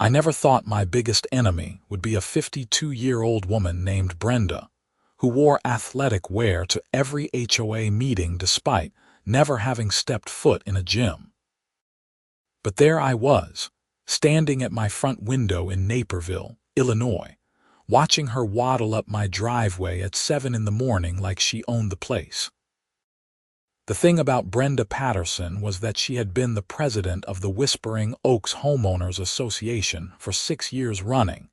I never thought my biggest enemy would be a 52-year-old woman named Brenda, who wore athletic wear to every HOA meeting despite never having stepped foot in a gym. But there I was, standing at my front window in Naperville, Illinois, watching her waddle up my driveway at 7 in the morning like she owned the place. The thing about Brenda Patterson was that she had been the president of the Whispering Oaks Homeowners Association for 6 years running,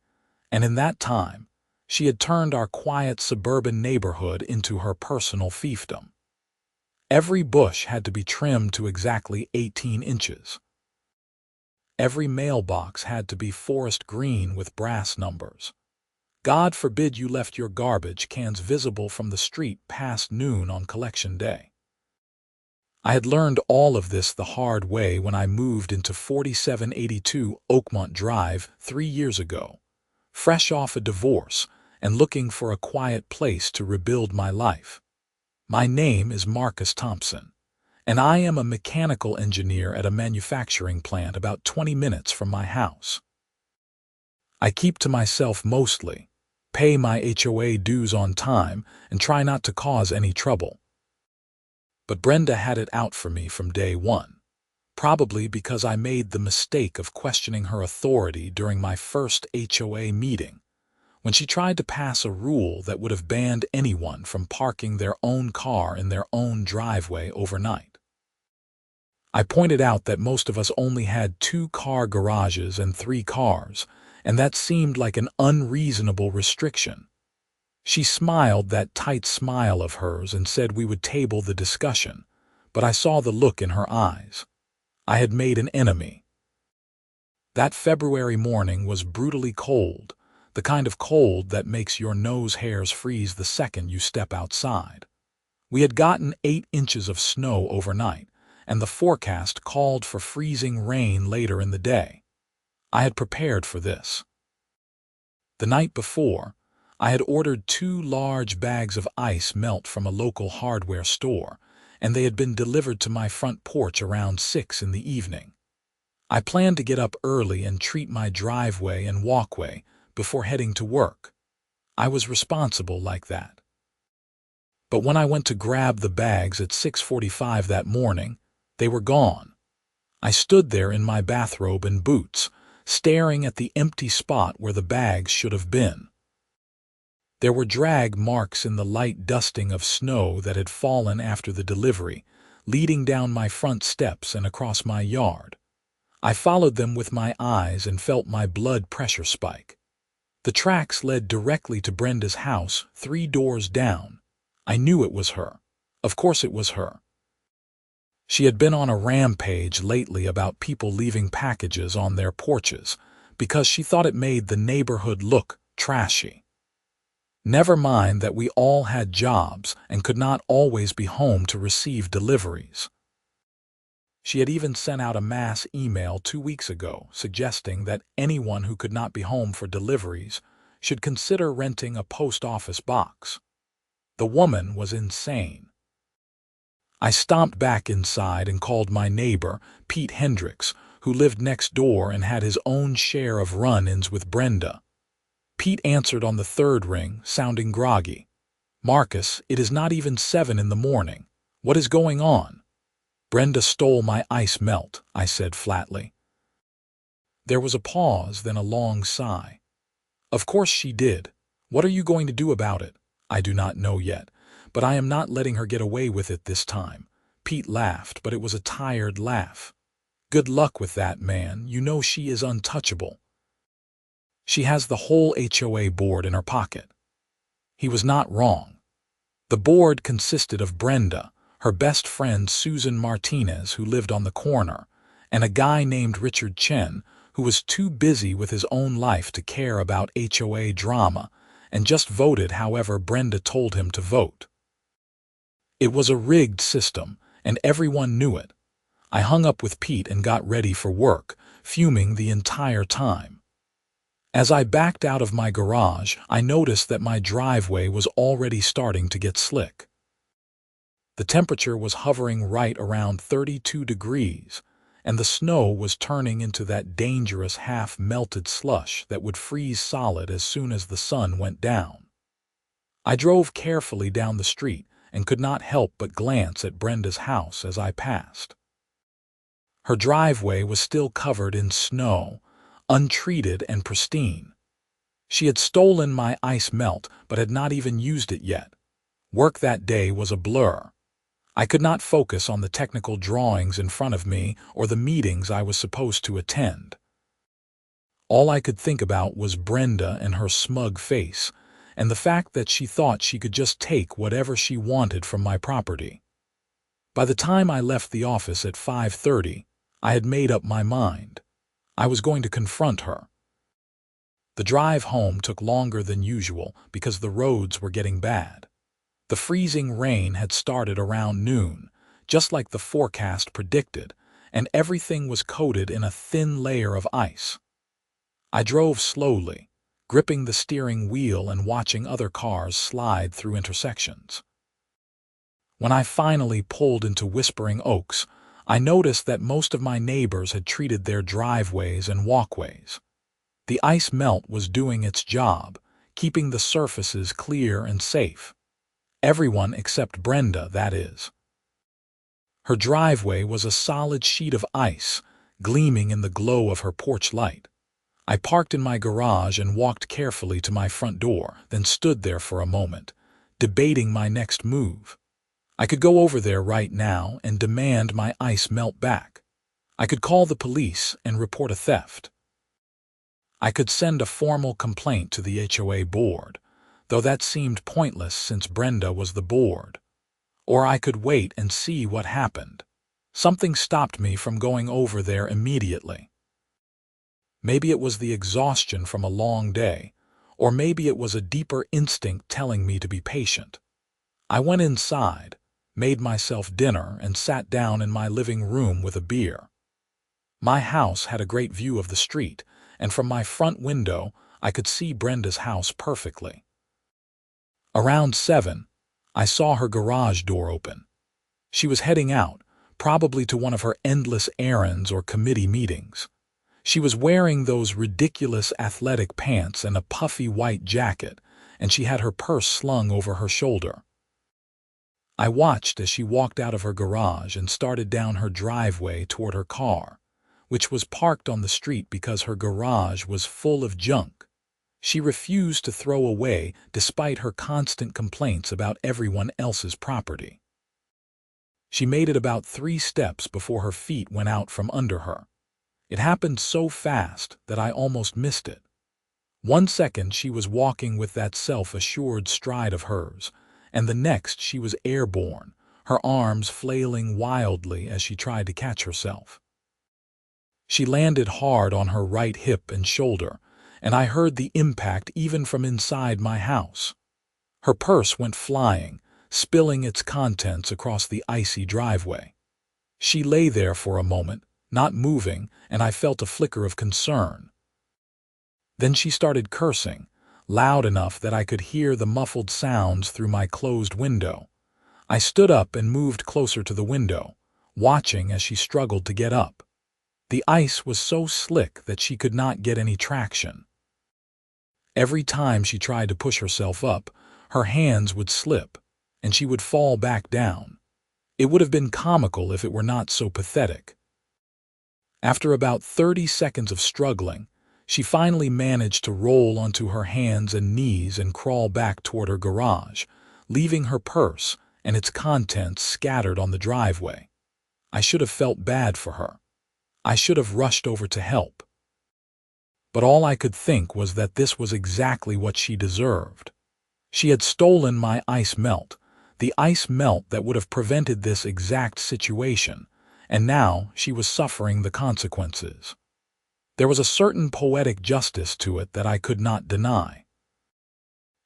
and in that time, she had turned our quiet suburban neighborhood into her personal fiefdom. Every bush had to be trimmed to exactly 18 inches. Every mailbox had to be forest green with brass numbers. God forbid you left your garbage cans visible from the street past noon on collection day. I had learned all of this the hard way when I moved into 4782 Oakmont Drive 3 years ago, fresh off a divorce and looking for a quiet place to rebuild my life. My name is Marcus Thompson, and I am a mechanical engineer at a manufacturing plant about 20 minutes from my house. I keep to myself mostly, pay my HOA dues on time, and try not to cause any trouble. But Brenda had it out for me from day one, probably because I made the mistake of questioning her authority during my first HOA meeting, when she tried to pass a rule that would have banned anyone from parking their own car in their own driveway overnight. I pointed out that most of us only had 2-car garages and 3 cars, and that seemed like an unreasonable restriction. She smiled that tight smile of hers and said we would table the discussion, but I saw the look in her eyes. I had made an enemy. That February morning was brutally cold, the kind of cold that makes your nose hairs freeze the second you step outside. We had gotten 8 inches of snow overnight, and the forecast called for freezing rain later in the day. I had prepared for this. The night before, I had ordered 2 large bags of ice melt from a local hardware store, and they had been delivered to my front porch around 6 in the evening. I planned to get up early and treat my driveway and walkway before heading to work. I was responsible like that. But when I went to grab the bags at 6:45 that morning, they were gone. I stood there in my bathrobe and boots, staring at the empty spot where the bags should have been. There were drag marks in the light dusting of snow that had fallen after the delivery, leading down my front steps and across my yard. I followed them with my eyes and felt my blood pressure spike. The tracks led directly to Brenda's house, 3 doors down. I knew it was her. Of course it was her. She had been on a rampage lately about people leaving packages on their porches because she thought it made the neighborhood look trashy. Never mind that we all had jobs and could not always be home to receive deliveries. She had even sent out a mass email 2 weeks ago suggesting that anyone who could not be home for deliveries should consider renting a post office box. The woman was insane. I stomped back inside and called my neighbor, Pete Hendricks, who lived next door and had his own share of run-ins with Brenda. Pete answered on the 3rd ring, sounding groggy. "Marcus, it is not even 7 in the morning. What is going on?" "Brenda stole my ice melt," I said flatly. There was a pause, then a long sigh. "Of course she did. What are you going to do about it?" "I do not know yet, but I am not letting her get away with it this time." Pete laughed, but it was a tired laugh. "Good luck with that, man. You know she is untouchable. She has the whole HOA board in her pocket." He was not wrong. The board consisted of Brenda, her best friend Susan Martinez, who lived on the corner, and a guy named Richard Chen, who was too busy with his own life to care about HOA drama, and just voted however Brenda told him to vote. It was a rigged system, and everyone knew it. I hung up with Pete and got ready for work, fuming the entire time. As I backed out of my garage, I noticed that my driveway was already starting to get slick. The temperature was hovering right around 32 degrees, and the snow was turning into that dangerous half-melted slush that would freeze solid as soon as the sun went down. I drove carefully down the street and could not help but glance at Brenda's house as I passed. Her driveway was still covered in snow, untreated and pristine. She had stolen my ice melt but had not even used it yet. Work that day was a blur. I could not focus on the technical drawings in front of me or the meetings I was supposed to attend. All I could think about was Brenda and her smug face, and the fact that she thought she could just take whatever she wanted from my property. By the time I left the office at 5:30, I had made up my mind. I was going to confront her. The drive home took longer than usual because the roads were getting bad. The freezing rain had started around noon, just like the forecast predicted, and everything was coated in a thin layer of ice. I drove slowly, gripping the steering wheel and watching other cars slide through intersections. When I finally pulled into Whispering Oaks, I noticed that most of my neighbors had treated their driveways and walkways. The ice melt was doing its job, keeping the surfaces clear and safe. Everyone except Brenda, that is. Her driveway was a solid sheet of ice, gleaming in the glow of her porch light. I parked in my garage and walked carefully to my front door, then stood there for a moment, debating my next move. I could go over there right now and demand my ice melt back. I could call the police and report a theft. I could send a formal complaint to the HOA board, though that seemed pointless since Brenda was the board. Or I could wait and see what happened. Something stopped me from going over there immediately. Maybe it was the exhaustion from a long day, or maybe it was a deeper instinct telling me to be patient. I went inside, made myself dinner, and sat down in my living room with a beer. My house had a great view of the street, and from my front window I could see Brenda's house perfectly. Around 7, I saw her garage door open. She was heading out, probably to one of her endless errands or committee meetings. She was wearing those ridiculous athletic pants and a puffy white jacket, and she had her purse slung over her shoulder. I watched as she walked out of her garage and started down her driveway toward her car, which was parked on the street because her garage was full of junk she refused to throw away despite her constant complaints about everyone else's property. She made it about 3 steps before her feet went out from under her. It happened so fast that I almost missed it. 1 second she was walking with that self-assured stride of hers, and the next she was airborne, her arms flailing wildly as she tried to catch herself. She landed hard on her right hip and shoulder, and I heard the impact even from inside my house. Her purse went flying, spilling its contents across the icy driveway. She lay there for a moment, not moving, and I felt a flicker of concern. Then she started cursing, loud enough that I could hear the muffled sounds through my closed window. I stood up and moved closer to the window, watching as she struggled to get up. The ice was so slick that she could not get any traction. Every time she tried to push herself up, her hands would slip, and she would fall back down. It would have been comical if it were not so pathetic. After about 30 seconds of struggling, she finally managed to roll onto her hands and knees and crawl back toward her garage, leaving her purse and its contents scattered on the driveway. I should have felt bad for her. I should have rushed over to help. But all I could think was that this was exactly what she deserved. She had stolen my ice melt, the ice melt that would have prevented this exact situation, and now she was suffering the consequences. There was a certain poetic justice to it that I could not deny.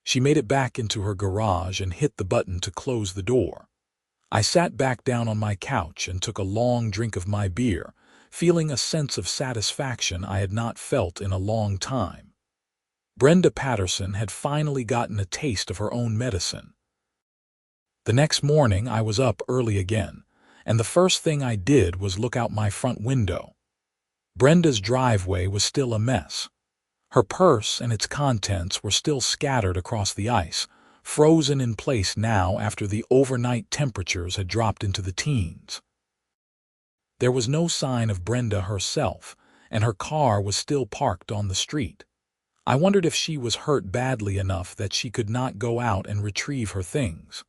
She made it back into her garage and hit the button to close the door. I sat back down on my couch and took a long drink of my beer, feeling a sense of satisfaction I had not felt in a long time. Brenda Patterson had finally gotten a taste of her own medicine. The next morning I was up early again, and the first thing I did was look out my front window. Brenda's driveway was still a mess. Her purse and its contents were still scattered across the ice, frozen in place now after the overnight temperatures had dropped into the teens. There was no sign of Brenda herself, and her car was still parked on the street. I wondered if she was hurt badly enough that she could not go out and retrieve her things.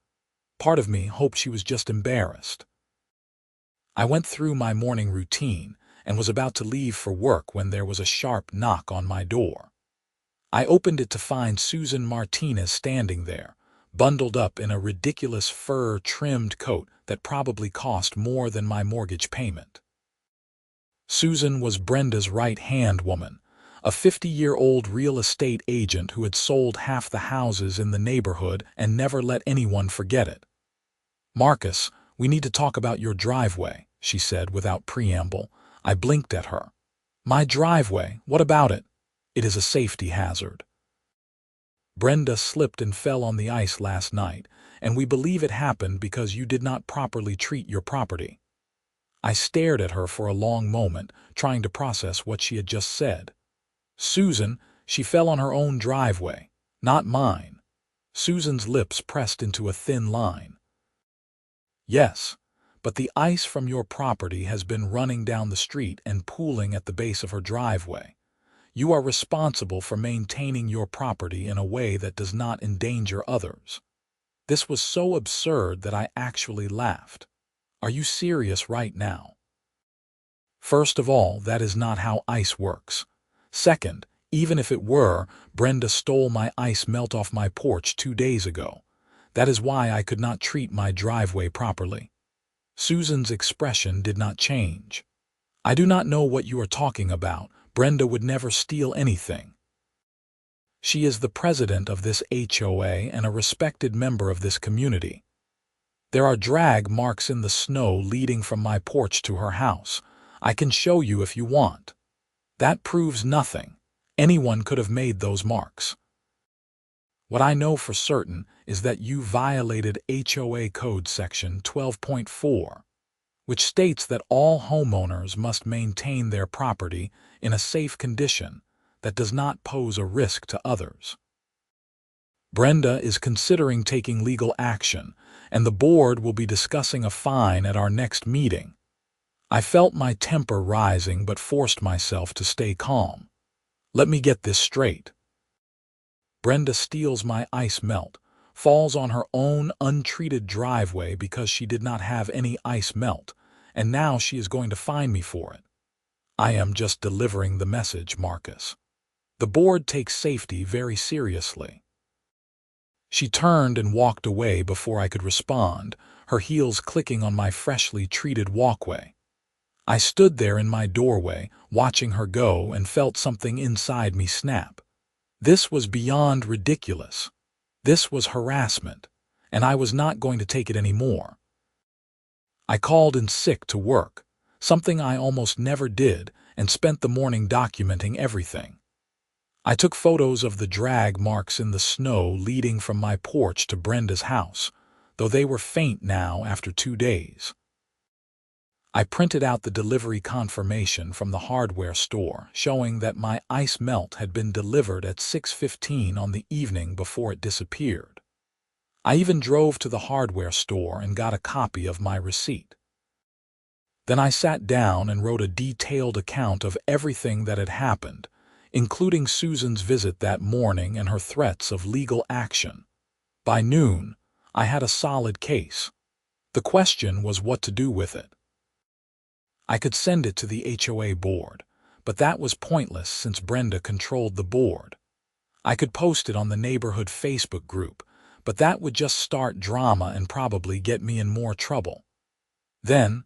Part of me hoped she was just embarrassed. I went through my morning routine and was about to leave for work when there was a sharp knock on my door. I opened it to find Susan Martinez standing there, bundled up in a ridiculous fur-trimmed coat that probably cost more than my mortgage payment. Susan was Brenda's right-hand woman, a 50-year-old real estate agent who had sold half the houses in the neighborhood and never let anyone forget it. "Marcus, we need to talk about your driveway," she said without preamble. I blinked at her. "My driveway, what about it? It is a safety hazard. Brenda slipped and fell on the ice last night, and we believe it happened because you did not properly treat your property." I stared at her for a long moment, trying to process what she had just said. "Susan, she fell on her own driveway, not mine." Susan's lips pressed into a thin line. "Yes, but the ice from your property has been running down the street and pooling at the base of her driveway. You are responsible for maintaining your property in a way that does not endanger others." This was so absurd that I actually laughed. "Are you serious right now?" "First of all, that is not how ice works. Second, even if it were, Brenda stole my ice melt off my porch 2 days ago. That is why I could not treat my driveway properly." Susan's expression did not change. "I do not know what you are talking about. Brenda would never steal anything. She is the president of this HOA and a respected member of this community. There are drag marks in the snow leading from my porch to her house. I can show you if you want. That proves nothing. Anyone could have made those marks. What I know for certain is that you violated HOA Code Section 12.4, which states that all homeowners must maintain their property in a safe condition that does not pose a risk to others. Brenda is considering taking legal action, and the board will be discussing a fine at our next meeting." I felt my temper rising but forced myself to stay calm. "Let me get this straight. Brenda steals my ice melt, falls on her own untreated driveway because she did not have any ice melt, and now she is going to fine me for it. I am just delivering the message, Marcus. The board takes safety very seriously." She turned and walked away before I could respond, her heels clicking on my freshly treated walkway. I stood there in my doorway, watching her go, and felt something inside me snap. This was beyond ridiculous. This was harassment, and I was not going to take it anymore. I called in sick to work, something I almost never did, and spent the morning documenting everything. I took photos of the drag marks in the snow leading from my porch to Brenda's house, though they were faint now after 2 days. I printed out the delivery confirmation from the hardware store, showing that my ice melt had been delivered at 6:15 on the evening before it disappeared. I even drove to the hardware store and got a copy of my receipt. Then I sat down and wrote a detailed account of everything that had happened, including Susan's visit that morning and her threats of legal action. By noon, I had a solid case. The question was what to do with it. I could send it to the HOA board, but that was pointless since Brenda controlled the board. I could post it on the neighborhood Facebook group, but that would just start drama and probably get me in more trouble. Then,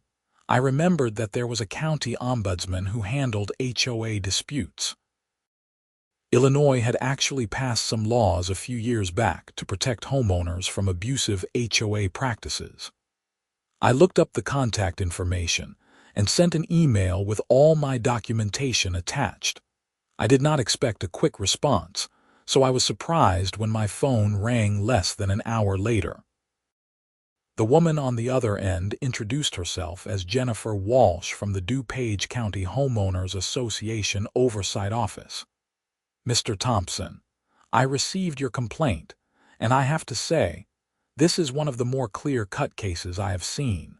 I remembered that there was a county ombudsman who handled HOA disputes. Illinois had actually passed some laws a few years back to protect homeowners from abusive HOA practices. I looked up the contact information and sent an email with all my documentation attached. I did not expect a quick response, so I was surprised when my phone rang less than an hour later. The woman on the other end introduced herself as Jennifer Walsh from the DuPage County Homeowners Association Oversight Office. Mr. Thompson, I received your complaint, and I have to say, this is one of the more clear-cut cases I have seen.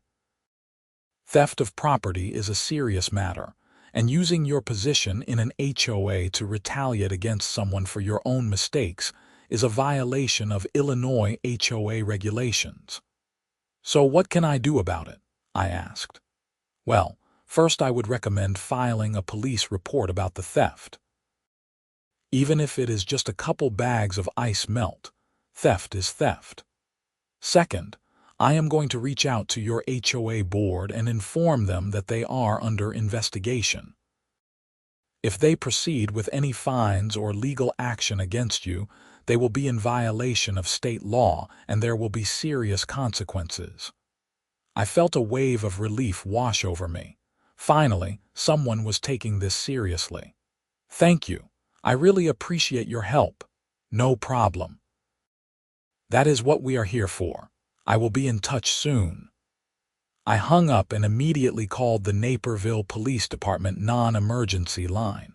Theft of property is a serious matter, and using your position in an HOA to retaliate against someone for your own mistakes is a violation of Illinois HOA regulations. So what can I do about it? I asked. Well, first I would recommend filing a police report about the theft. Even if it is just a couple bags of ice melt, theft is theft. Second, I am going to reach out to your HOA board and inform them that they are under investigation. If they proceed with any fines or legal action against you, they will be in violation of state law and there will be serious consequences. I felt a wave of relief wash over me. Finally, someone was taking this seriously. Thank you. I really appreciate your help. No problem. That is what we are here for. I will be in touch soon. I hung up and immediately called the Naperville Police Department non-emergency line.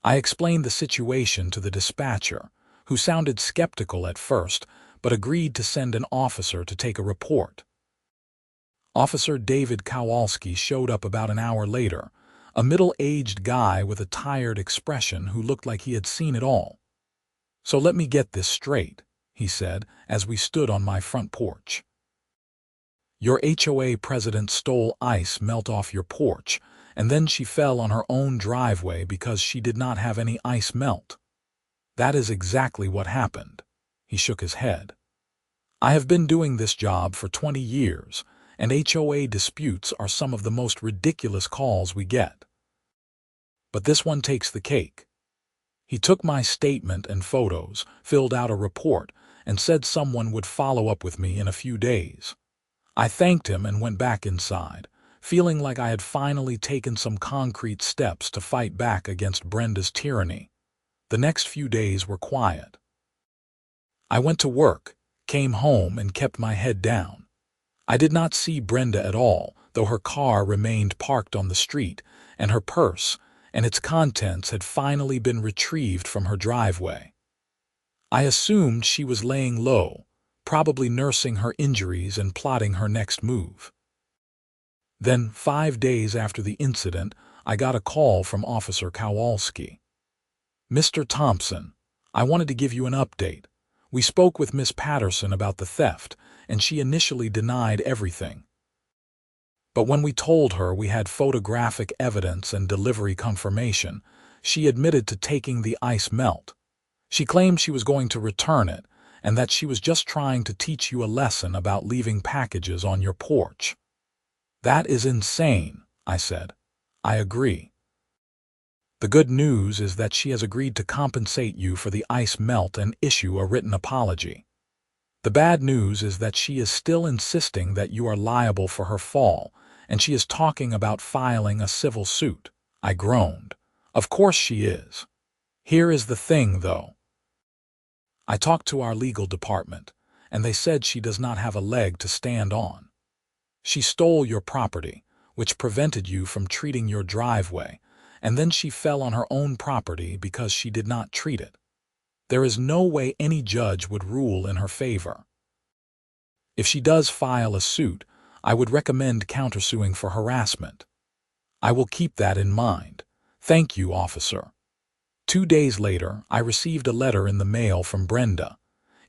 I explained the situation to the dispatcher, who sounded skeptical at first, but agreed to send an officer to take a report. Officer David Kowalski showed up about an hour later, a middle-aged guy with a tired expression who looked like he had seen it all. So let me get this straight, he said, as we stood on my front porch. Your HOA president stole ice melt off your porch, and then she fell on her own driveway because she did not have any ice melt. That is exactly what happened. He shook his head. I have been doing this job for 20 years, and HOA disputes are some of the most ridiculous calls we get. But this one takes the cake. He took my statement and photos, filled out a report, and said someone would follow up with me in a few days. I thanked him and went back inside, feeling like I had finally taken some concrete steps to fight back against Brenda's tyranny. The next few days were quiet. I went to work, came home, and kept my head down. I did not see Brenda at all, though her car remained parked on the street, and her purse and its contents had finally been retrieved from her driveway. I assumed she was laying low, probably nursing her injuries and plotting her next move. Then, 5 days after the incident, I got a call from Officer Kowalski. Mr. Thompson, I wanted to give you an update. We spoke with Miss Patterson about the theft, and she initially denied everything. But when we told her we had photographic evidence and delivery confirmation, she admitted to taking the ice melt. She claimed she was going to return it, and that she was just trying to teach you a lesson about leaving packages on your porch. That is insane, I said. I agree. The good news is that she has agreed to compensate you for the ice melt and issue a written apology. The bad news is that she is still insisting that you are liable for her fall, and she is talking about filing a civil suit. I groaned. Of course she is. Here is the thing, though. I talked to our legal department, and they said she does not have a leg to stand on. She stole your property, which prevented you from treating your driveway, and then she fell on her own property because she did not treat it. There is no way any judge would rule in her favor. If she does file a suit, I would recommend countersuing for harassment. I will keep that in mind. Thank you, officer. 2 days later, I received a letter in the mail from Brenda.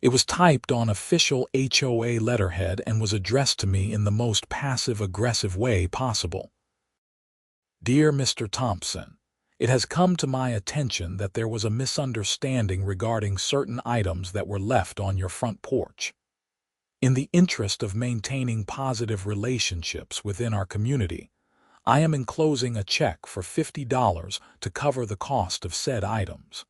It was typed on official HOA letterhead and was addressed to me in the most passive-aggressive way possible. Dear Mr. Thompson, it has come to my attention that there was a misunderstanding regarding certain items that were left on your front porch. In the interest of maintaining positive relationships within our community, I am enclosing a check for $50 to cover the cost of said items.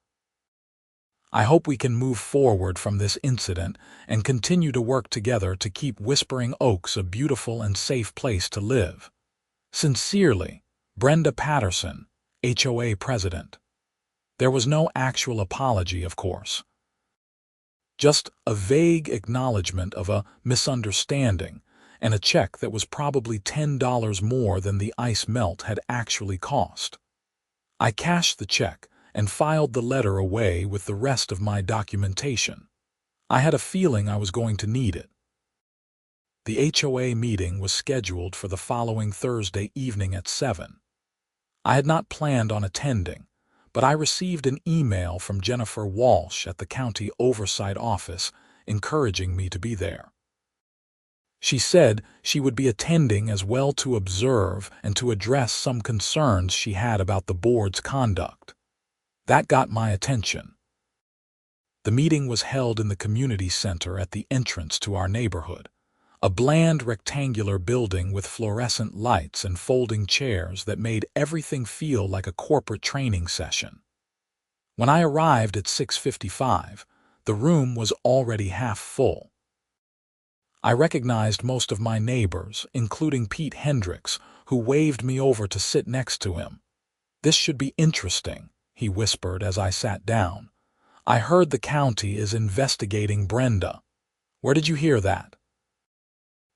I hope we can move forward from this incident and continue to work together to keep Whispering Oaks a beautiful and safe place to live. Sincerely, Brenda Patterson, HOA President. There was no actual apology, of course. Just a vague acknowledgement of a misunderstanding and a check that was probably $10 more than the ice melt had actually cost. I cashed the check and filed the letter away with the rest of my documentation. I had a feeling I was going to need it. The HOA meeting was scheduled for the following Thursday evening at 7. I had not planned on attending, but I received an email from Jennifer Walsh at the County Oversight Office encouraging me to be there. She said she would be attending as well to observe and to address some concerns she had about the board's conduct. That got my attention. The meeting was held in the community center at the entrance to our neighborhood, a bland rectangular building with fluorescent lights and folding chairs that made everything feel like a corporate training session. When I arrived at 6:55, the room was already half full. I recognized most of my neighbors, including Pete Hendricks, who waved me over to sit next to him. "This should be interesting," he whispered as I sat down. "I heard the county is investigating Brenda. Where did you hear that?"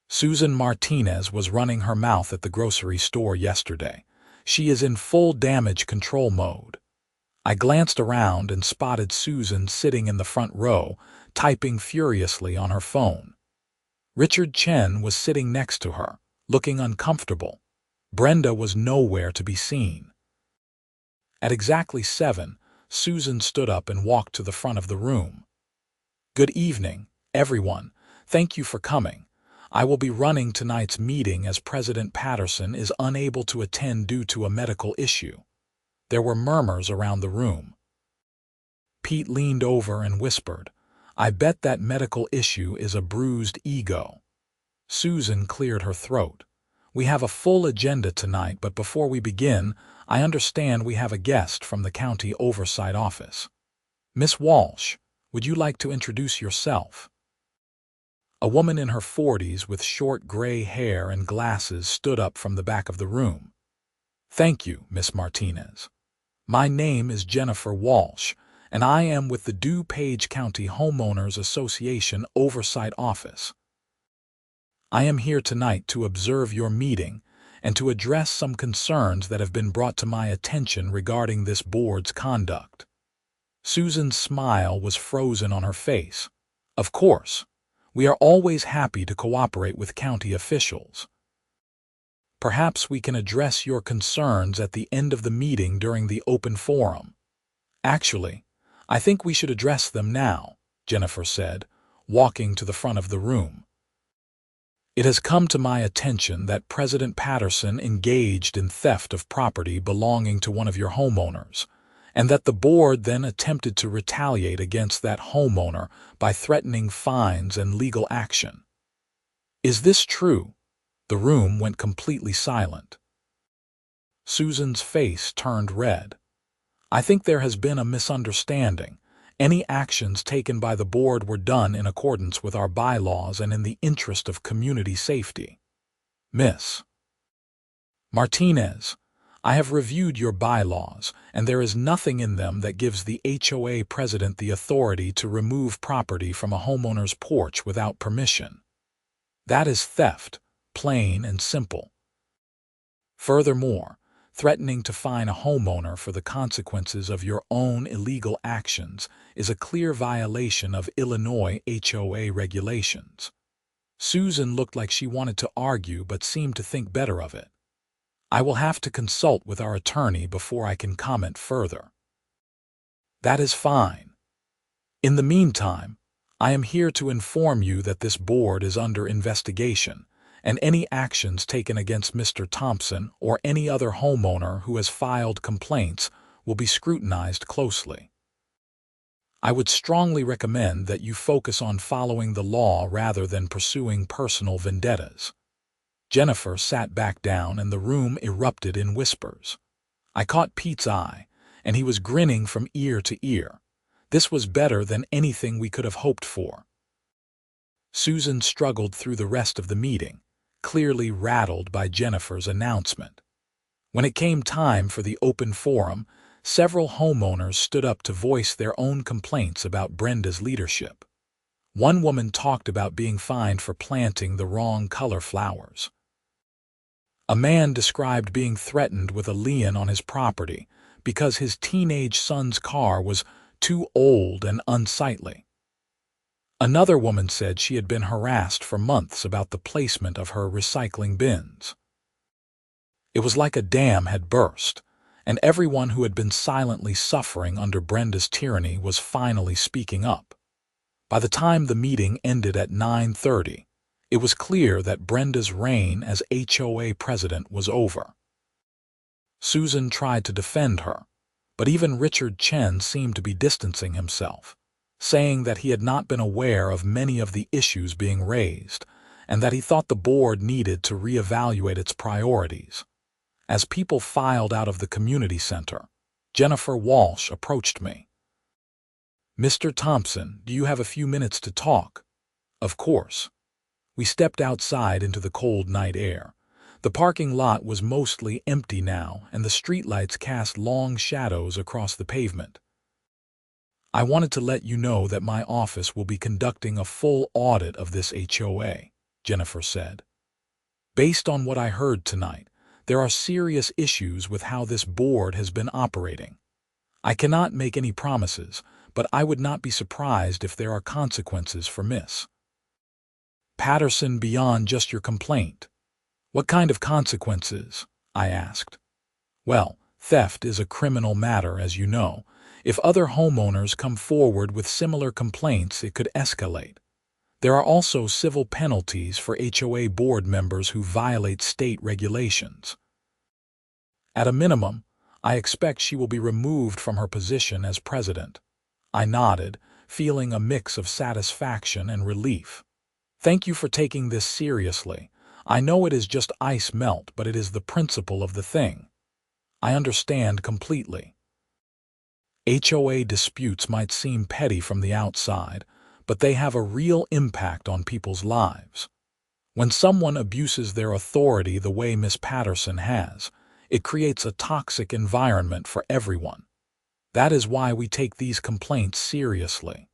"Susan Martinez was running her mouth at the grocery store yesterday. She is in full damage control mode." I glanced around and spotted Susan sitting in the front row, typing furiously on her phone. Richard Chen was sitting next to her, looking uncomfortable. Brenda was nowhere to be seen. At exactly 7, Susan stood up and walked to the front of the room. "Good evening, everyone. Thank you for coming. I will be running tonight's meeting as President Patterson is unable to attend due to a medical issue." There were murmurs around the room. Pete leaned over and whispered, "I bet that medical issue is a bruised ego." Susan cleared her throat. "We have a full agenda tonight, but before we begin, I understand we have a guest from the County Oversight Office. Miss Walsh, would you like to introduce yourself?" A woman in her 40s with short gray hair and glasses stood up from the back of the room. "Thank you, Miss Martinez. My name is Jennifer Walsh, and I am with the DuPage County Homeowners Association Oversight Office. I am here tonight to observe your meeting and to address some concerns that have been brought to my attention regarding this board's conduct." Susan's smile was frozen on her face. "Of course, we are always happy to cooperate with county officials. Perhaps we can address your concerns at the end of the meeting during the open forum." "Actually, I think we should address them now," Jennifer said, walking to the front of the room. "It has come to my attention that President Patterson engaged in theft of property belonging to one of your homeowners, and that the board then attempted to retaliate against that homeowner by threatening fines and legal action. Is this true?" The room went completely silent. Susan's face turned red. "I think there has been a misunderstanding. Any actions taken by the board were done in accordance with our bylaws and in the interest of community safety. Miss Martinez, I have reviewed your bylaws, and there is nothing in them that gives the HOA president the authority to remove property from a homeowner's porch without permission. That is theft, plain and simple. Furthermore, threatening to fine a homeowner for the consequences of your own illegal actions is a clear violation of Illinois HOA regulations." Susan looked like she wanted to argue but seemed to think better of it. "I will have to consult with our attorney before I can comment further." "That is fine. In the meantime, I am here to inform you that this board is under investigation, and any actions taken against Mr. Thompson or any other homeowner who has filed complaints will be scrutinized closely. I would strongly recommend that you focus on following the law rather than pursuing personal vendettas." Jennifer sat back down and the room erupted in whispers. I caught Pete's eye, and he was grinning from ear to ear. This was better than anything we could have hoped for. Susan struggled through the rest of the meeting, clearly rattled by Jennifer's announcement. When it came time for the open forum, several homeowners stood up to voice their own complaints about Brenda's leadership. One woman talked about being fined for planting the wrong color flowers. A man described being threatened with a lien on his property because his teenage son's car was too old and unsightly. Another woman said she had been harassed for months about the placement of her recycling bins. It was like a dam had burst, and everyone who had been silently suffering under Brenda's tyranny was finally speaking up. By the time the meeting ended at 9:30, it was clear that Brenda's reign as HOA president was over. Susan tried to defend her, but even Richard Chen seemed to be distancing himself, saying that he had not been aware of many of the issues being raised and that he thought the board needed to reevaluate its priorities. As people filed out of the community center, Jennifer Walsh approached me. "Mr. Thompson, do you have a few minutes to talk?" "Of course." We stepped outside into the cold night air. The parking lot was mostly empty now, and the streetlights cast long shadows across the pavement. "I wanted to let you know that my office will be conducting a full audit of this HOA," Jennifer said. "Based on what I heard tonight, there are serious issues with how this board has been operating. I cannot make any promises, but I would not be surprised if there are consequences for Miss Patterson beyond just your complaint." "What kind of consequences?" I asked. "Well, theft is a criminal matter, as you know. If other homeowners come forward with similar complaints, it could escalate. There are also civil penalties for HOA board members who violate state regulations. At a minimum, I expect she will be removed from her position as president." I nodded, feeling a mix of satisfaction and relief. "Thank you for taking this seriously. I know it is just ice melt, but it is the principle of the thing. I understand completely." HOA disputes might seem petty from the outside, but they have a real impact on people's lives. When someone abuses their authority the way Miss Patterson has, it creates a toxic environment for everyone. That is why we take these complaints seriously.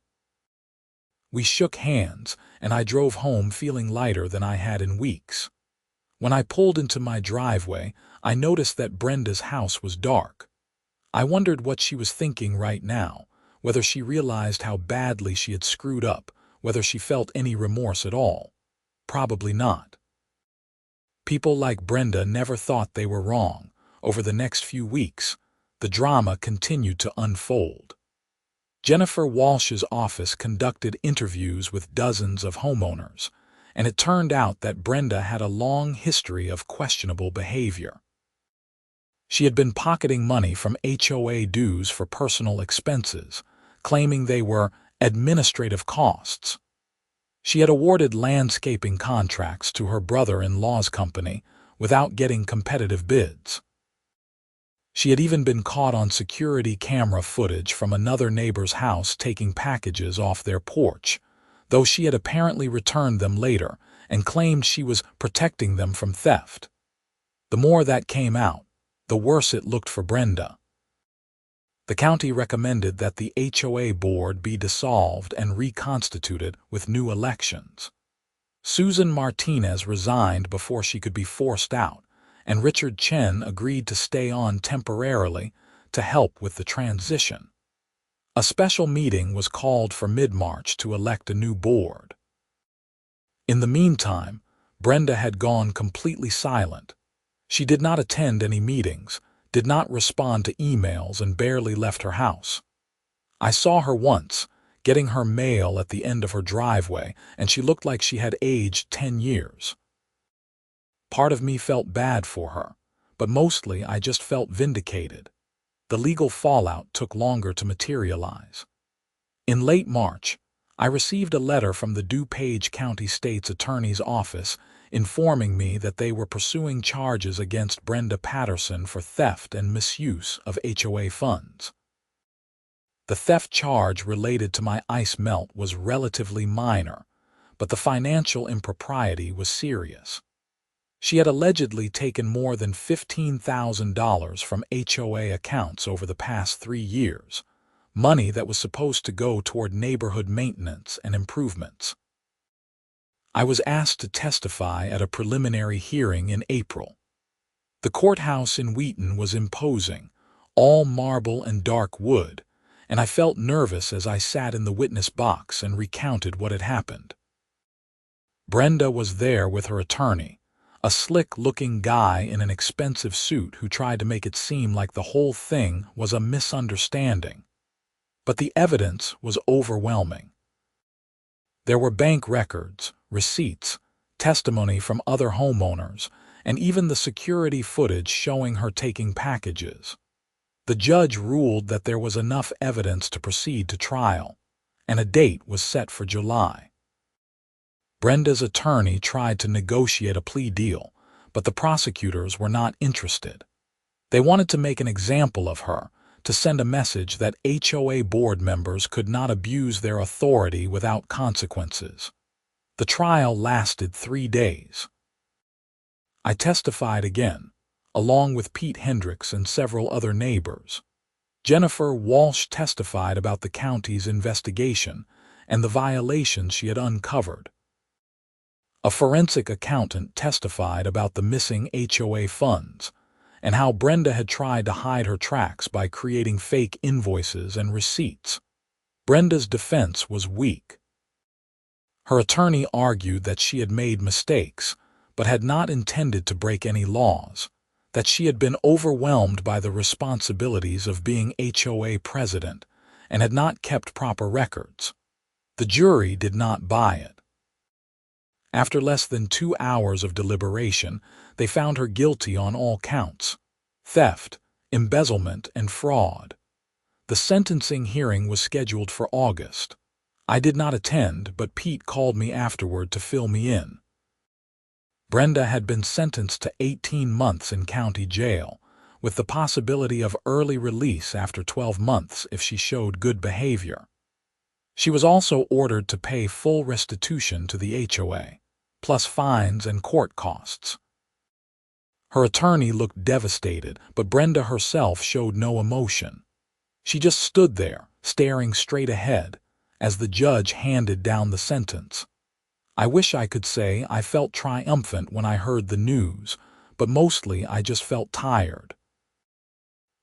We shook hands, and I drove home feeling lighter than I had in weeks. When I pulled into my driveway, I noticed that Brenda's house was dark. I wondered what she was thinking right now, whether she realized how badly she had screwed up, whether she felt any remorse at all. Probably not. People like Brenda never thought they were wrong. Over the next few weeks, the drama continued to unfold. Jennifer Walsh's office conducted interviews with dozens of homeowners, and it turned out that Brenda had a long history of questionable behavior. She had been pocketing money from HOA dues for personal expenses, claiming they were administrative costs. She had awarded landscaping contracts to her brother-in-law's company without getting competitive bids. She had even been caught on security camera footage from another neighbor's house taking packages off their porch, though she had apparently returned them later and claimed she was protecting them from theft. The more that came out, the worse it looked for Brenda. The county recommended that the HOA board be dissolved and reconstituted with new elections. Susan Martinez resigned before she could be forced out, and Richard Chen agreed to stay on temporarily to help with the transition. A special meeting was called for mid-March to elect a new board. In the meantime, Brenda had gone completely silent. She did not attend any meetings, did not respond to emails, and barely left her house. I saw her once, getting her mail at the end of her driveway, and she looked like she had aged 10 years. Part of me felt bad for her, but mostly I just felt vindicated. The legal fallout took longer to materialize. In late March, I received a letter from the DuPage County State's Attorney's Office informing me that they were pursuing charges against Brenda Patterson for theft and misuse of HOA funds. The theft charge related to my ice melt was relatively minor, but the financial impropriety was serious. She had allegedly taken more than $15,000 from HOA accounts over the past 3 years, money that was supposed to go toward neighborhood maintenance and improvements. I was asked to testify at a preliminary hearing in April. The courthouse in Wheaton was imposing, all marble and dark wood, and I felt nervous as I sat in the witness box and recounted what had happened. Brenda was there with her attorney, a slick-looking guy in an expensive suit who tried to make it seem like the whole thing was a misunderstanding. But the evidence was overwhelming. There were bank records, receipts, testimony from other homeowners, and even the security footage showing her taking packages. The judge ruled that there was enough evidence to proceed to trial, and a date was set for July. Brenda's attorney tried to negotiate a plea deal, but the prosecutors were not interested. They wanted to make an example of her, to send a message that HOA board members could not abuse their authority without consequences. The trial lasted 3 days. I testified again, along with Pete Hendricks and several other neighbors. Jennifer Walsh testified about the county's investigation and the violations she had uncovered. A forensic accountant testified about the missing HOA funds and how Brenda had tried to hide her tracks by creating fake invoices and receipts. Brenda's defense was weak. Her attorney argued that she had made mistakes, but had not intended to break any laws, that she had been overwhelmed by the responsibilities of being HOA president and had not kept proper records. The jury did not buy it. After less than 2 hours of deliberation, they found her guilty on all counts: theft, embezzlement, and fraud. The sentencing hearing was scheduled for August. I did not attend, but Pete called me afterward to fill me in. Brenda had been sentenced to 18 months in county jail, with the possibility of early release after 12 months if she showed good behavior. She was also ordered to pay full restitution to the HOA, plus fines and court costs. Her attorney looked devastated, but Brenda herself showed no emotion. She just stood there, staring straight ahead, as the judge handed down the sentence. I wish I could say I felt triumphant when I heard the news, but mostly I just felt tired.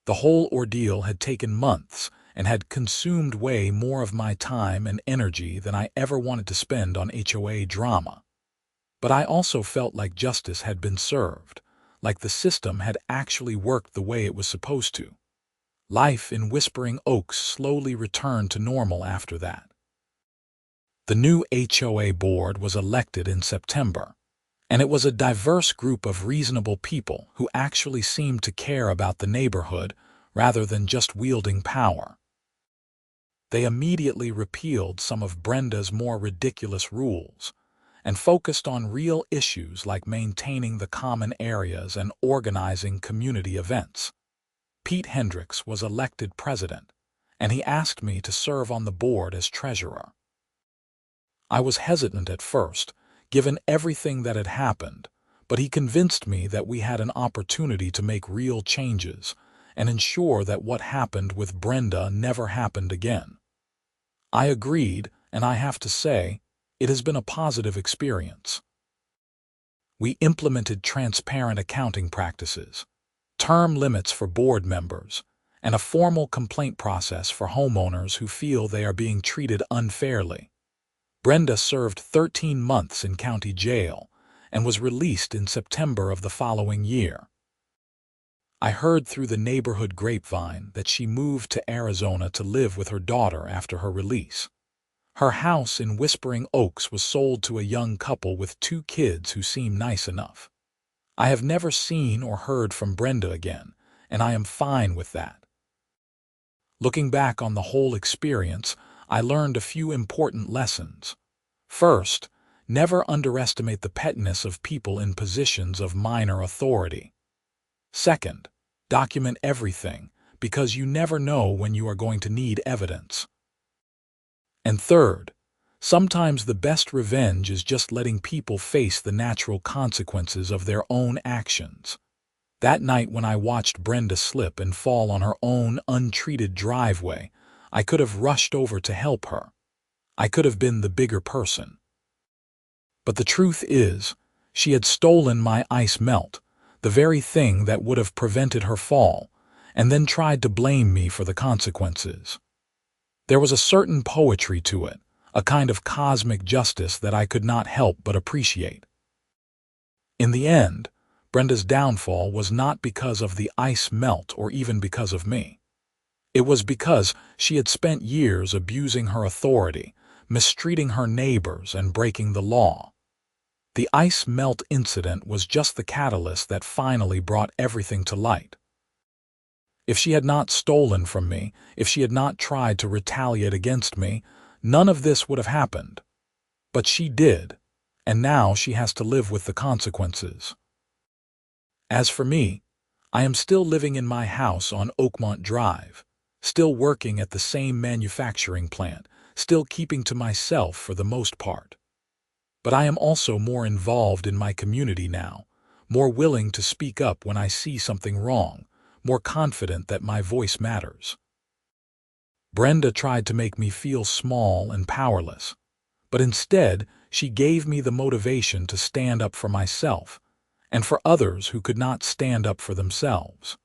The whole ordeal had taken months and had consumed way more of my time and energy than I ever wanted to spend on HOA drama. But I also felt like justice had been served, like the system had actually worked the way it was supposed to. Life in Whispering Oaks slowly returned to normal after that. The new HOA board was elected in September, and it was a diverse group of reasonable people who actually seemed to care about the neighborhood rather than just wielding power. They immediately repealed some of Brenda's more ridiculous rules and focused on real issues like maintaining the common areas and organizing community events. Pete Hendricks was elected president, and he asked me to serve on the board as treasurer. I was hesitant at first, given everything that had happened, but he convinced me that we had an opportunity to make real changes and ensure that what happened with Brenda never happened again. I agreed, and I have to say, it has been a positive experience. We implemented transparent accounting practices, term limits for board members, and a formal complaint process for homeowners who feel they are being treated unfairly. Brenda served 13 months in county jail and was released in September of the following year. I heard through the neighborhood grapevine that she moved to Arizona to live with her daughter after her release. Her house in Whispering Oaks was sold to a young couple with 2 kids who seemed nice enough. I have never seen or heard from Brenda again, and I am fine with that. Looking back on the whole experience, I learned a few important lessons. First, never underestimate the pettiness of people in positions of minor authority. Second, document everything, because you never know when you are going to need evidence. And third, sometimes the best revenge is just letting people face the natural consequences of their own actions. That night when I watched Brenda slip and fall on her own untreated driveway, I could have rushed over to help her. I could have been the bigger person. But the truth is, she had stolen my ice melt, the very thing that would have prevented her fall, and then tried to blame me for the consequences. There was a certain poetry to it, a kind of cosmic justice that I could not help but appreciate. In the end, Brenda's downfall was not because of the ice melt or even because of me. It was because she had spent years abusing her authority, mistreating her neighbors, and breaking the law. The ice melt incident was just the catalyst that finally brought everything to light. If she had not stolen from me, if she had not tried to retaliate against me, none of this would have happened. But she did, and now she has to live with the consequences. As for me, I am still living in my house on Oakmont Drive, still working at the same manufacturing plant, still keeping to myself for the most part. But I am also more involved in my community now, more willing to speak up when I see something wrong, more confident that my voice matters. Brenda tried to make me feel small and powerless, but instead she gave me the motivation to stand up for myself and for others who could not stand up for themselves.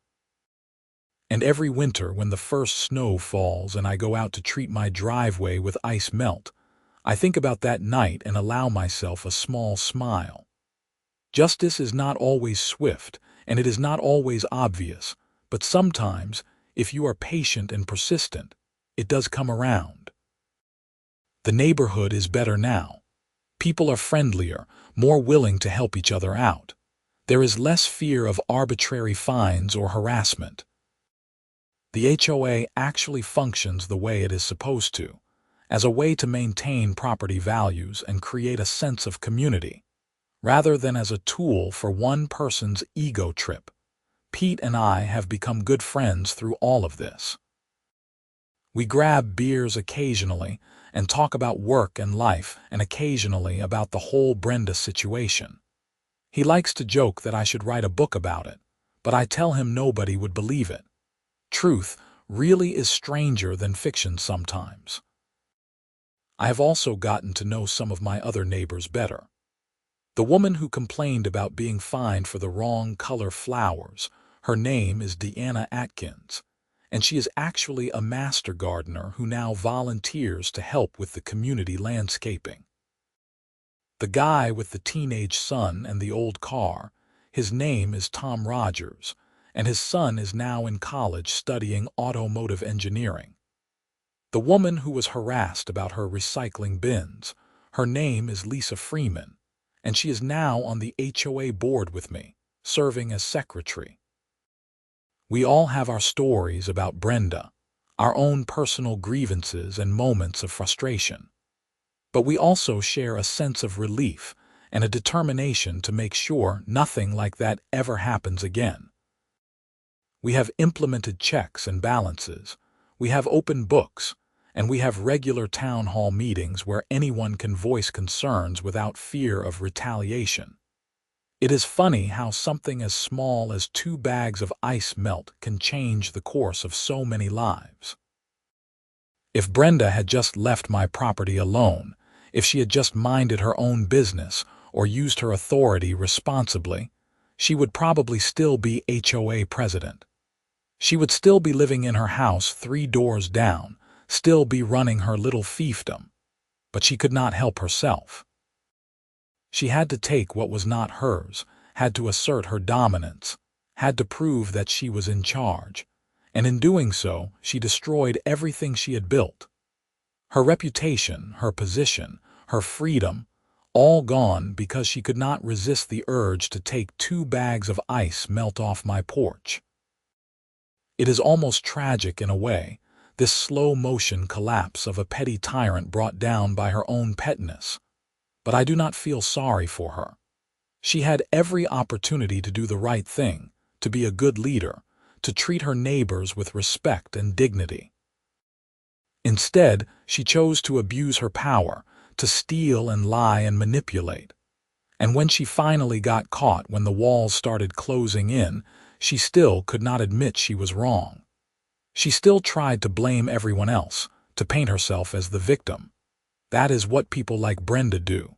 And every winter when the first snow falls and I go out to treat my driveway with ice melt, I think about that night and allow myself a small smile. Justice is not always swift, and it is not always obvious, but sometimes, if you are patient and persistent, it does come around. The neighborhood is better now. People are friendlier, more willing to help each other out. There is less fear of arbitrary fines or harassment. The HOA actually functions the way it is supposed to, as a way to maintain property values and create a sense of community, rather than as a tool for one person's ego trip. Pete and I have become good friends through all of this. We grab beers occasionally and talk about work and life, and occasionally about the whole Brenda situation. He likes to joke that I should write a book about it, but I tell him nobody would believe it. Truth really is stranger than fiction sometimes. I have also gotten to know some of my other neighbors better. The woman who complained about being fined for the wrong color flowers, her name is Deanna Atkins, and she is actually a master gardener who now volunteers to help with the community landscaping. The guy with the teenage son and the old car, his name is Tom Rogers, and his son is now in college studying automotive engineering. The woman who was harassed about her recycling bins, her name is Lisa Freeman, and she is now on the HOA board with me, serving as secretary. We all have our stories about Brenda, our own personal grievances and moments of frustration. But we also share a sense of relief and a determination to make sure nothing like that ever happens again. We have implemented checks and balances, we have open books, and we have regular town hall meetings where anyone can voice concerns without fear of retaliation. It is funny how something as small as 2 bags of ice melt can change the course of so many lives. If Brenda had just left my property alone, if she had just minded her own business or used her authority responsibly, she would probably still be HOA president. She would still be living in her house 3 doors down, still be running her little fiefdom. But she could not help herself. She had to take what was not hers, had to assert her dominance, had to prove that she was in charge, and in doing so, she destroyed everything she had built. Her reputation, her position, her freedom, all gone because she could not resist the urge to take 2 bags of ice melt off my porch. It is almost tragic in a way, this slow-motion collapse of a petty tyrant brought down by her own petness. But I do not feel sorry for her. She had every opportunity to do the right thing, to be a good leader, to treat her neighbors with respect and dignity. Instead, she chose to abuse her power, to steal and lie and manipulate. And when she finally got caught, when the walls started closing in, she still could not admit she was wrong. She still tried to blame everyone else, to paint herself as the victim. That is what people like Brenda do.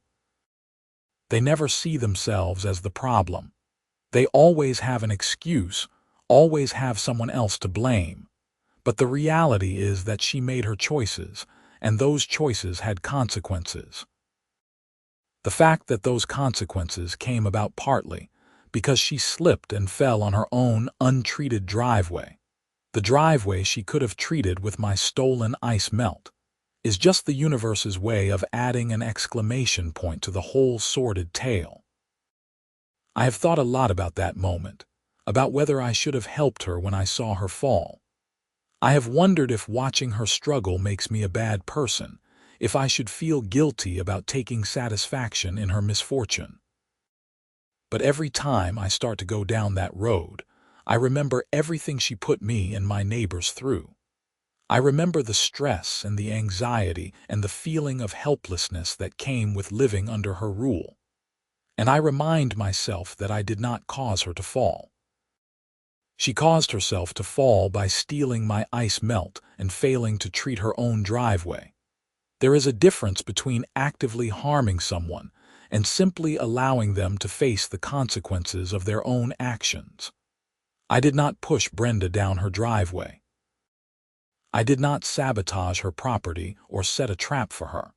They never see themselves as the problem. They always have an excuse, always have someone else to blame. But the reality is that she made her choices, and those choices had consequences. The fact that those consequences came about partly because she slipped and fell on her own untreated driveway, the driveway she could have treated with my stolen ice melt, is just the universe's way of adding an exclamation point to the whole sordid tale. I have thought a lot about that moment, about whether I should have helped her when I saw her fall. I have wondered if watching her struggle makes me a bad person, if I should feel guilty about taking satisfaction in her misfortune. But every time I start to go down that road, I remember everything she put me and my neighbors through. I remember the stress and the anxiety and the feeling of helplessness that came with living under her rule. And I remind myself that I did not cause her to fall. She caused herself to fall by stealing my ice melt and failing to treat her own driveway. There is a difference between actively harming someone and simply allowing them to face the consequences of their own actions. I did not push Brenda down her driveway. I did not sabotage her property or set a trap for her.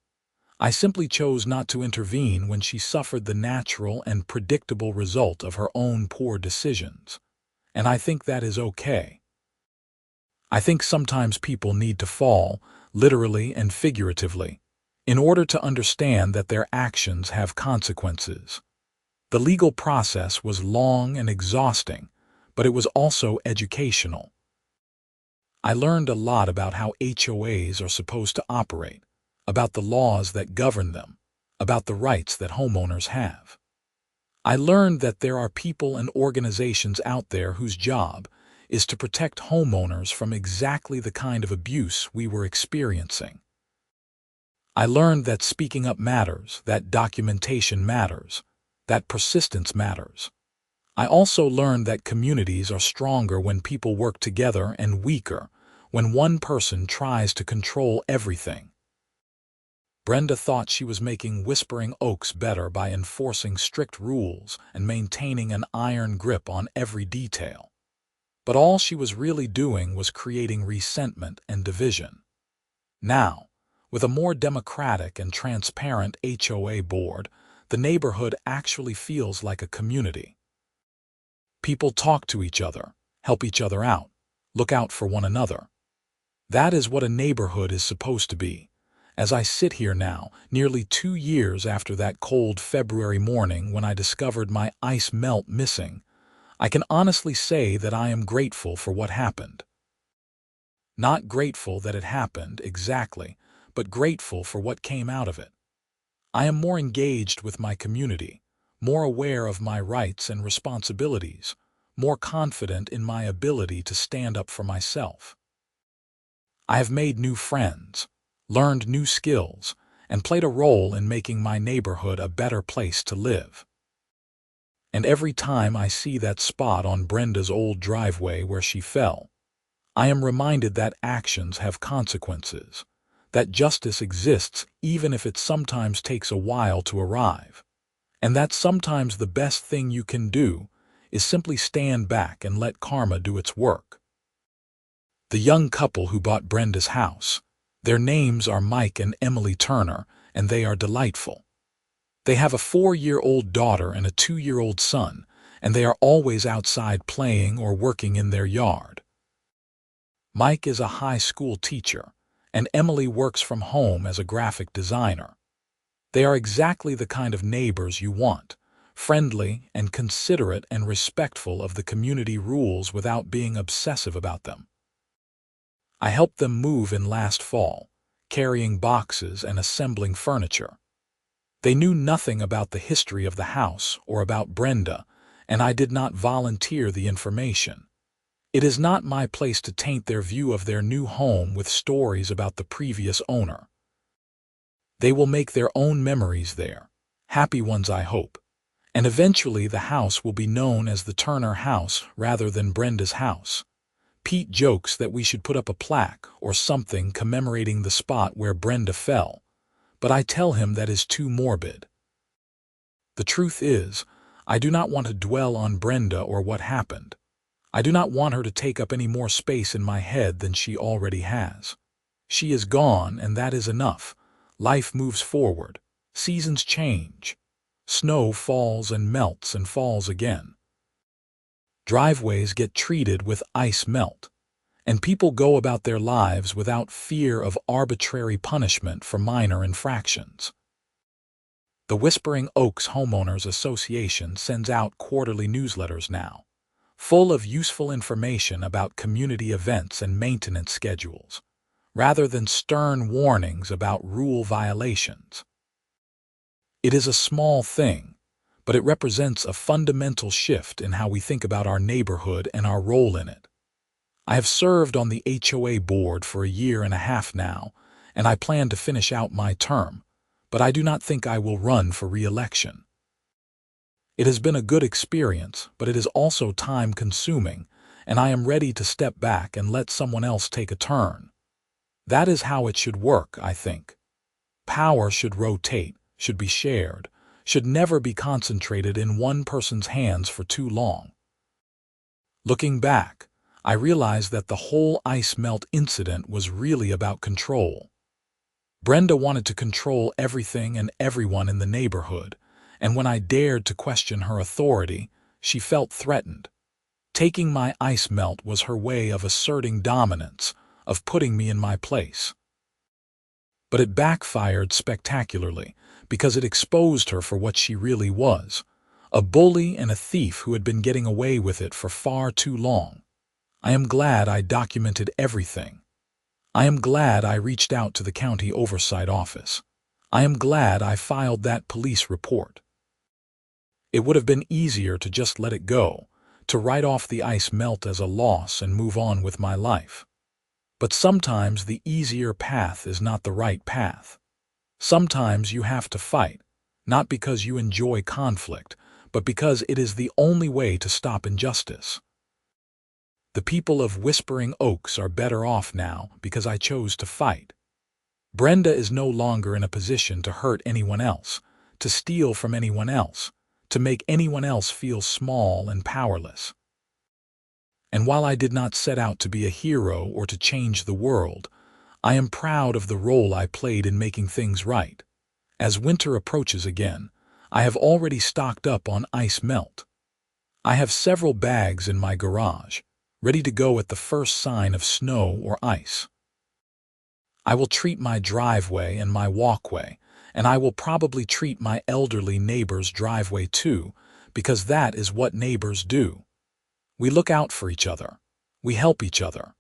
I simply chose not to intervene when she suffered the natural and predictable result of her own poor decisions. And I think that is okay. I think sometimes people need to fall, literally and figuratively, in order to understand that their actions have consequences. The legal process was long and exhausting, but it was also educational. I learned a lot about how HOAs are supposed to operate, about the laws that govern them, about the rights that homeowners have. I learned that there are people and organizations out there whose job is to protect homeowners from exactly the kind of abuse we were experiencing. I learned that speaking up matters, that documentation matters, that persistence matters. I also learned that communities are stronger when people work together and weaker when one person tries to control everything. Brenda thought she was making Whispering Oaks better by enforcing strict rules and maintaining an iron grip on every detail. But all she was really doing was creating resentment and division. Now, with a more democratic and transparent HOA board, the neighborhood actually feels like a community. People talk to each other, help each other out, look out for one another. That is what a neighborhood is supposed to be. As I sit here now, nearly 2 years after that cold February morning when I discovered my ice melt missing, I can honestly say that I am grateful for what happened. Not grateful that it happened exactly, but grateful for what came out of it. I am more engaged with my community, more aware of my rights and responsibilities, more confident in my ability to stand up for myself. I have made new friends, learned new skills, and played a role in making my neighborhood a better place to live. And every time I see that spot on Brenda's old driveway where she fell, I am reminded that actions have consequences, that justice exists even if it sometimes takes a while to arrive, and that sometimes the best thing you can do is simply stand back and let karma do its work. The young couple who bought Brenda's house, their names are Mike and Emily Turner, and they are delightful. They have a 4-year-old daughter and a 2-year-old son, and they are always outside playing or working in their yard. Mike is a high school teacher, and Emily works from home as a graphic designer. They are exactly the kind of neighbors you want, friendly and considerate and respectful of the community rules without being obsessive about them. I helped them move in last fall, carrying boxes and assembling furniture. They knew nothing about the history of the house or about Brenda, and I did not volunteer the information. It is not my place to taint their view of their new home with stories about the previous owner. They will make their own memories there, happy ones I hope, and eventually the house will be known as the Turner house rather than Brenda's house. Pete jokes that we should put up a plaque or something commemorating the spot where Brenda fell, but I tell him that is too morbid. The truth is, I do not want to dwell on Brenda or what happened. I do not want her to take up any more space in my head than she already has. She is gone, and that is enough. Life moves forward. Seasons change. Snow falls and melts and falls again. Driveways get treated with ice melt, and people go about their lives without fear of arbitrary punishment for minor infractions. The Whispering Oaks Homeowners Association sends out quarterly newsletters now, full of useful information about community events and maintenance schedules, rather than stern warnings about rule violations. It is a small thing, but it represents a fundamental shift in how we think about our neighborhood and our role in it. I have served on the HOA board for a year and a half now, and I plan to finish out my term, but I do not think I will run for re-election. It has been a good experience, but it is also time-consuming, and I am ready to step back and let someone else take a turn. That is how it should work, I think. Power should rotate, should be shared, should never be concentrated in one person's hands for too long. Looking back, I realized that the whole ice melt incident was really about control. Brenda wanted to control everything and everyone in the neighborhood, and when I dared to question her authority, she felt threatened. Taking my ice melt was her way of asserting dominance, of putting me in my place. But it backfired spectacularly, because it exposed her for what she really was, a bully and a thief who had been getting away with it for far too long. I am glad I documented everything. I am glad I reached out to the county oversight office. I am glad I filed that police report. It would have been easier to just let it go, to write off the ice melt as a loss and move on with my life. But sometimes the easier path is not the right path. Sometimes you have to fight, not because you enjoy conflict, but because it is the only way to stop injustice. The people of Whispering Oaks are better off now because I chose to fight. Brenda is no longer in a position to hurt anyone else, to steal from anyone else, to make anyone else feel small and powerless. And while I did not set out to be a hero or to change the world, I am proud of the role I played in making things right. As winter approaches again, I have already stocked up on ice melt. I have several bags in my garage, ready to go at the first sign of snow or ice. I will treat my driveway and my walkway, and I will probably treat my elderly neighbor's driveway too, because that is what neighbors do. We look out for each other. We help each other.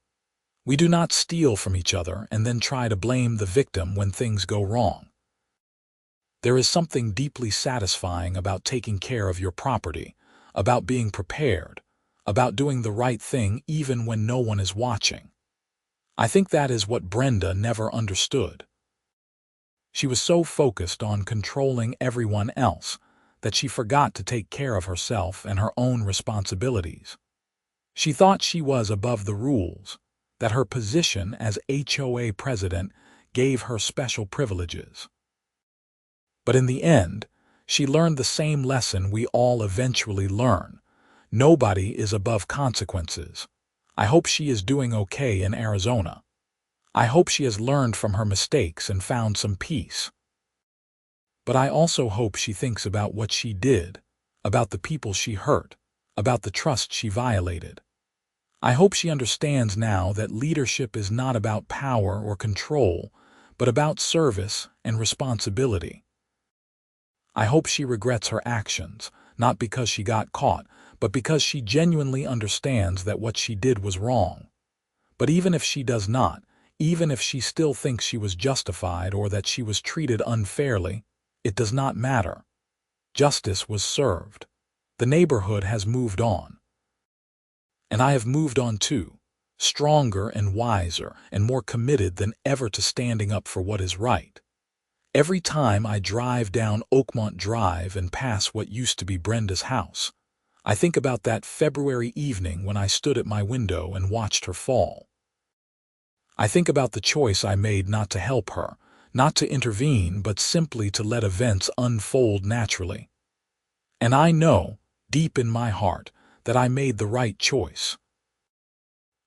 We do not steal from each other and then try to blame the victim when things go wrong. There is something deeply satisfying about taking care of your property, about being prepared, about doing the right thing even when no one is watching. I think that is what Brenda never understood. She was so focused on controlling everyone else that she forgot to take care of herself and her own responsibilities. She thought she was above the rules, that her position as HOA president gave her special privileges. But in the end, she learned the same lesson we all eventually learn. Nobody is above consequences. I hope she is doing okay in Arizona. I hope she has learned from her mistakes and found some peace. But I also hope she thinks about what she did, about the people she hurt, about the trust she violated. I hope she understands now that leadership is not about power or control, but about service and responsibility. I hope she regrets her actions, not because she got caught, but because she genuinely understands that what she did was wrong. But even if she does not, even if she still thinks she was justified or that she was treated unfairly, it does not matter. Justice was served. The neighborhood has moved on. And I have moved on too, stronger and wiser and more committed than ever to standing up for what is right. Every time I drive down Oakmont Drive and pass what used to be Brenda's house, I think about that February evening when I stood at my window and watched her fall. I think about the choice I made not to help her, not to intervene, but simply to let events unfold naturally. And I know, deep in my heart, that I made the right choice.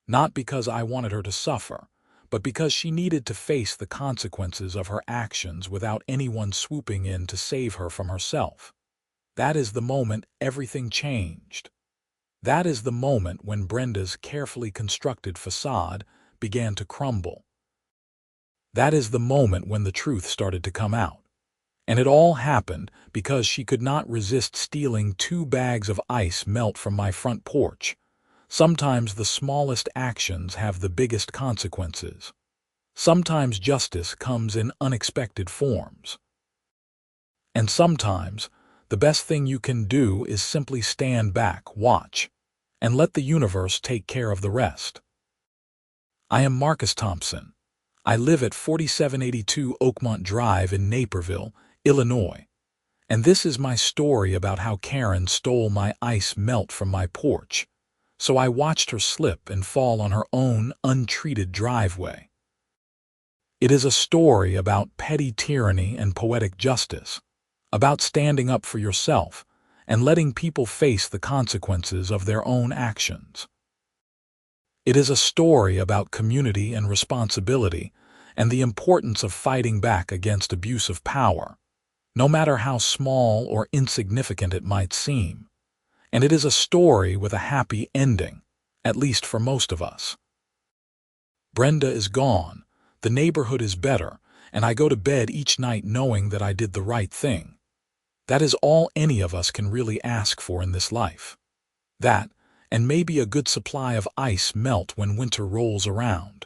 Not because I wanted her to suffer, but because she needed to face the consequences of her actions without anyone swooping in to save her from herself. That is the moment everything changed. That is the moment when Brenda's carefully constructed facade began to crumble. That is the moment when the truth started to come out. And it all happened because she could not resist stealing 2 bags of ice melt from my front porch. Sometimes the smallest actions have the biggest consequences. Sometimes justice comes in unexpected forms. And sometimes the best thing you can do is simply stand back, watch, and let the universe take care of the rest. I am Marcus Thompson. I live at 4782 Oakmont Drive in Naperville, Illinois. And this is my story about how Karen stole my ice melt from my porch, so I watched her slip and fall on her own untreated driveway. It is a story about petty tyranny and poetic justice, about standing up for yourself and letting people face the consequences of their own actions. It is a story about community and responsibility and the importance of fighting back against abuse of power, no matter how small or insignificant it might seem. And it is a story with a happy ending, at least for most of us. Brenda is gone, the neighborhood is better, and I go to bed each night knowing that I did the right thing. That is all any of us can really ask for in this life. That, and maybe a good supply of ice melt when winter rolls around.